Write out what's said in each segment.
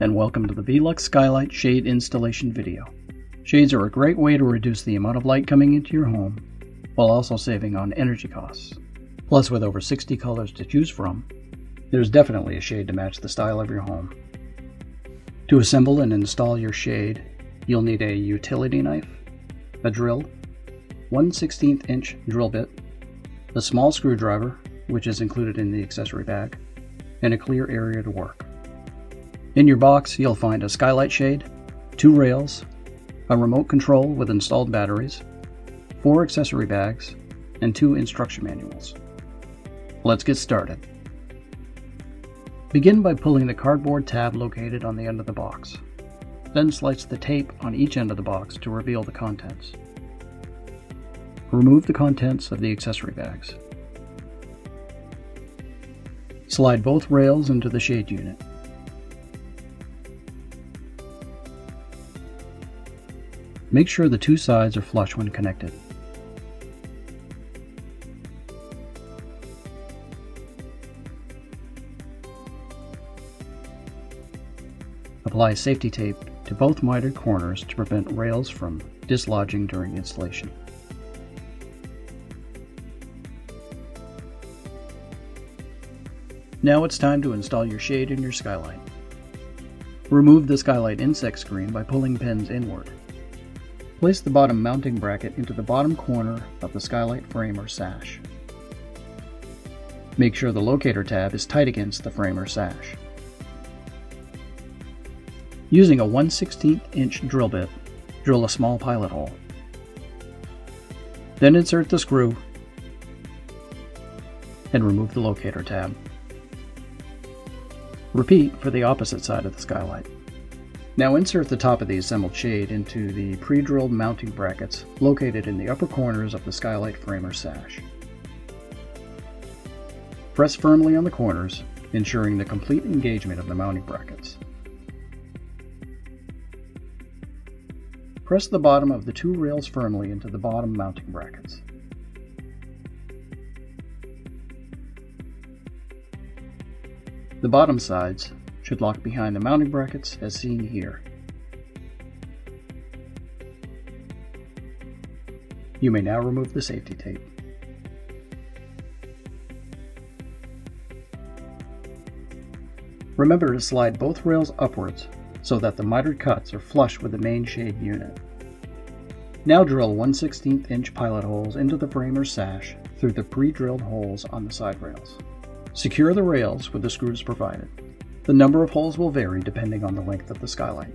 and welcome to the VELUX Skylight Shade Installation video. Shades are a great way to reduce the amount of light coming into your home, while also saving on energy costs. Plus, with over 60 colors to choose from, there's definitely a shade to match the style of your home. To assemble and install your shade, you'll need a utility knife, a drill, 1/16 inch drill bit, a small screwdriver, which is included in the accessory bag, and a clear area to work. In your box, you'll find a skylight shade, 2 rails, a remote control with installed batteries, 4 accessory bags, and 2 instruction manuals. Let's get started. Begin by pulling the cardboard tab located on the end of the box. Then slice the tape on each end of the box to reveal the contents. Remove the contents of the accessory bags. Slide both rails into the shade unit. Make sure the 2 sides are flush when connected. Apply safety tape to both mitered corners to prevent rails from dislodging during installation. Now it's time to install your shade in your skylight. Remove the skylight insect screen by pulling pins inward. Place the bottom mounting bracket into the bottom corner of the skylight frame or sash. Make sure the locator tab is tight against the frame or sash. Using a 1/16 inch drill bit, drill a small pilot hole. Then insert the screw and remove the locator tab. Repeat for the opposite side of the skylight. Now insert the top of the assembled shade into the pre-drilled mounting brackets located in the upper corners of the skylight frame or sash. Press firmly on the corners, ensuring the complete engagement of the mounting brackets. Press the bottom of the 2 rails firmly into the bottom mounting brackets. The bottom sides should lock behind the mounting brackets as seen here. You may now remove the safety tape. Remember to slide both rails upwards so that the mitered cuts are flush with the main shade unit. Now drill 1/16 inch pilot holes into the frame or sash through the pre-drilled holes on the side rails. Secure the rails with the screws provided. The number of holes will vary depending on the length of the skylight.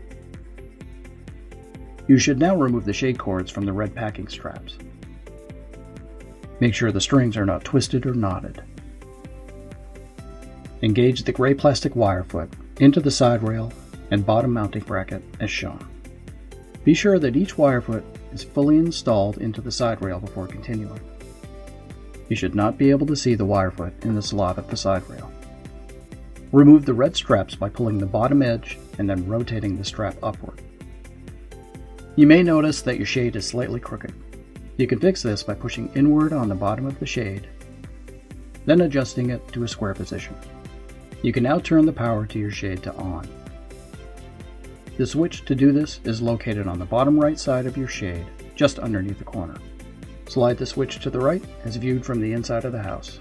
You should now remove the shade cords from the red packing straps. Make sure the strings are not twisted or knotted. Engage the gray plastic wire foot into the side rail and bottom mounting bracket as shown. Be sure that each wire foot is fully installed into the side rail before continuing. You should not be able to see the wire foot in the slot of the side rail. Remove the red straps by pulling the bottom edge and then rotating the strap upward. You may notice that your shade is slightly crooked. You can fix this by pushing inward on the bottom of the shade, then adjusting it to a square position. You can now turn the power to your shade to on. The switch to do this is located on the bottom right side of your shade, just underneath the corner. Slide the switch to the right as viewed from the inside of the house.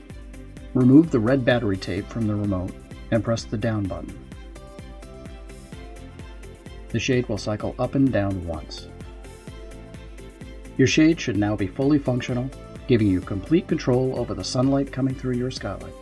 Remove the red battery tape from the remote and press the down button. The shade will cycle up and down once. Your shade should now be fully functional, giving you complete control over the sunlight coming through your skylight.